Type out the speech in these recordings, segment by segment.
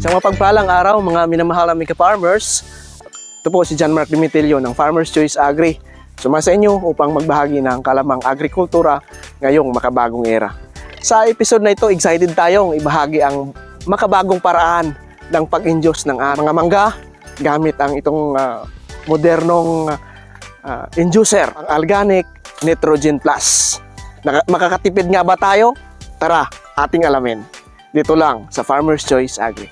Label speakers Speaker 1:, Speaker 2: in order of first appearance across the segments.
Speaker 1: Isang mapagpalang araw mga minamahal na ka-farmers. Ito po si John Mark Dimitilio ng Farmer's Choice Agri. Sumasa inyo upang magbahagi ng kalamang agrikultura ngayong makabagong era. Sa episode na ito, excited tayong ibahagi ang makabagong paraan ng pag-induce ng mga mangga gamit ang itong modernong inducer, ang Organic Nitrogen Plus. Makakatipid nga ba tayo? Tara, ating alamin. Dito lang sa Farmer's Choice Agri.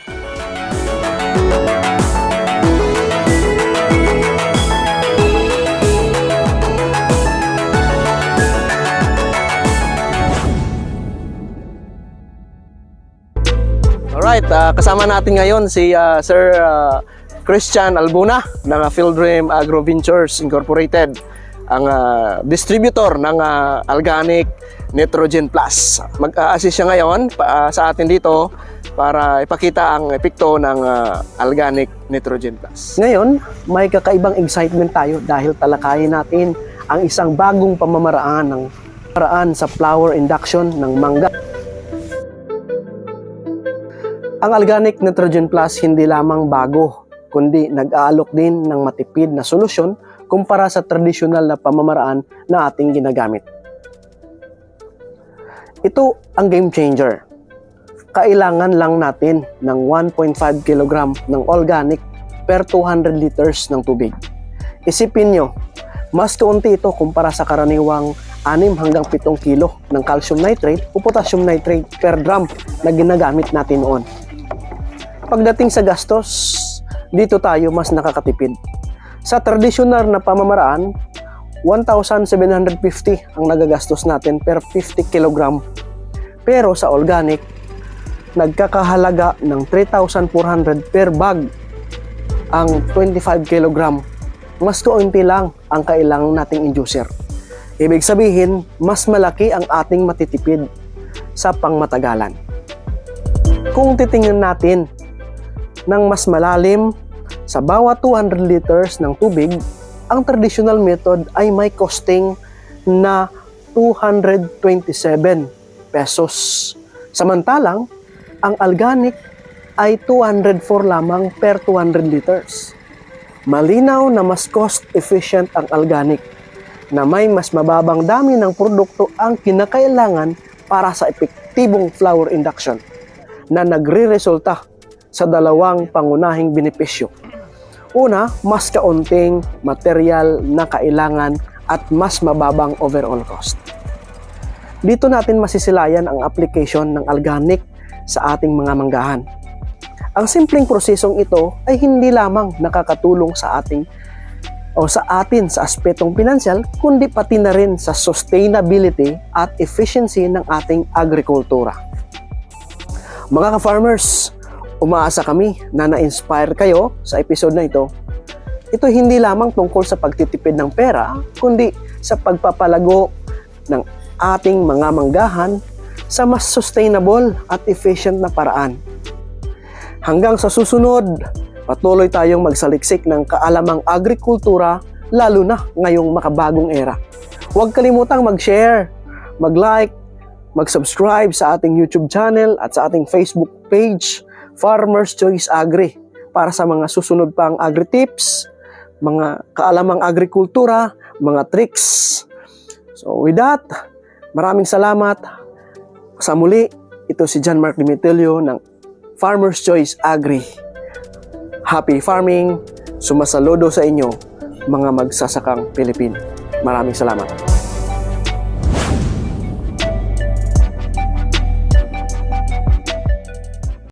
Speaker 1: Alright, kasama natin ngayon si Sir Christian Albuna ng Fieldream Agroventures Incorporated, ang distributor ng Organic Nitrogen Plus. Mag-assist siya ngayon sa atin dito para ipakita ang epekto ng Organic Nitrogen Plus.
Speaker 2: Ngayon, may kakaibang excitement tayo dahil talakayin natin ang isang bagong pamamaraan sa flower induction ng mangga. Ang Organic Nitrogen Plus hindi lamang bago, kundi nag-aalok din ng matipid na solusyon kumpara sa tradisyonal na pamamaraan na ating ginagamit. Ito ang game changer. Kailangan lang natin ng 1.5 kg ng organic per 200 liters ng tubig. Isipin nyo, mas kaunti ito kumpara sa karaniwang 6 hanggang 7 kilo ng calcium nitrate o potassium nitrate per drum na ginagamit natin noon. Pagdating sa gastos, dito tayo mas nakakatipid. Sa tradisyonal na pamamaraan, 1,750 ang nagagastos natin per 50 kg. Pero sa organic, nagkakahalaga ng 3,400 per bag ang 25 kg. Mas kaunti lang ang kailangan nating inducer. Ibig sabihin, mas malaki ang ating matitipid sa pangmatagalan. Kung titingnan natin ng mas malalim sa bawat 200 liters ng tubig, ang traditional method ay may costing na 227 pesos. Samantalang, ang organic ay 204 lamang per 200 liters. Malinaw na mas cost efficient ang organic, na may mas mababang dami ng produkto ang kinakailangan para sa epektibong flower induction na nagre-resulta sa dalawang pangunahing benepisyo. Una, mas kaunting material na kailangan at mas mababang overall cost. Dito natin masisilayan ang application ng organic sa ating mga manggahan. Ang simpleng prosesong ito ay hindi lamang nakakatulong sa atin sa aspetong pinansyal, kundi pati na rin sa sustainability at efficiency ng ating agrikultura. Mga ka-farmers, umaasa kami na na-inspire kayo sa episode na ito. Ito hindi lamang tungkol sa pagtitipid ng pera, kundi sa pagpapalago ng ating mga manggahan sa mas sustainable at efficient na paraan. Hanggang sa susunod, patuloy tayong magsaliksik ng kaalamang agrikultura, lalo na ngayong makabagong era. Huwag kalimutang mag-share, mag-like, mag-subscribe sa ating YouTube channel at sa ating Facebook page, Farmer's Choice Agri, para sa mga susunod pang agri-tips, mga kaalamang agrikultura, mga tricks. So with that, maraming salamat. Sa muli, ito si John Mark Dimitilio ng Farmer's Choice Agri. Happy farming! Sumasaludo sa inyo, mga magsasakang Pilipino. Maraming salamat.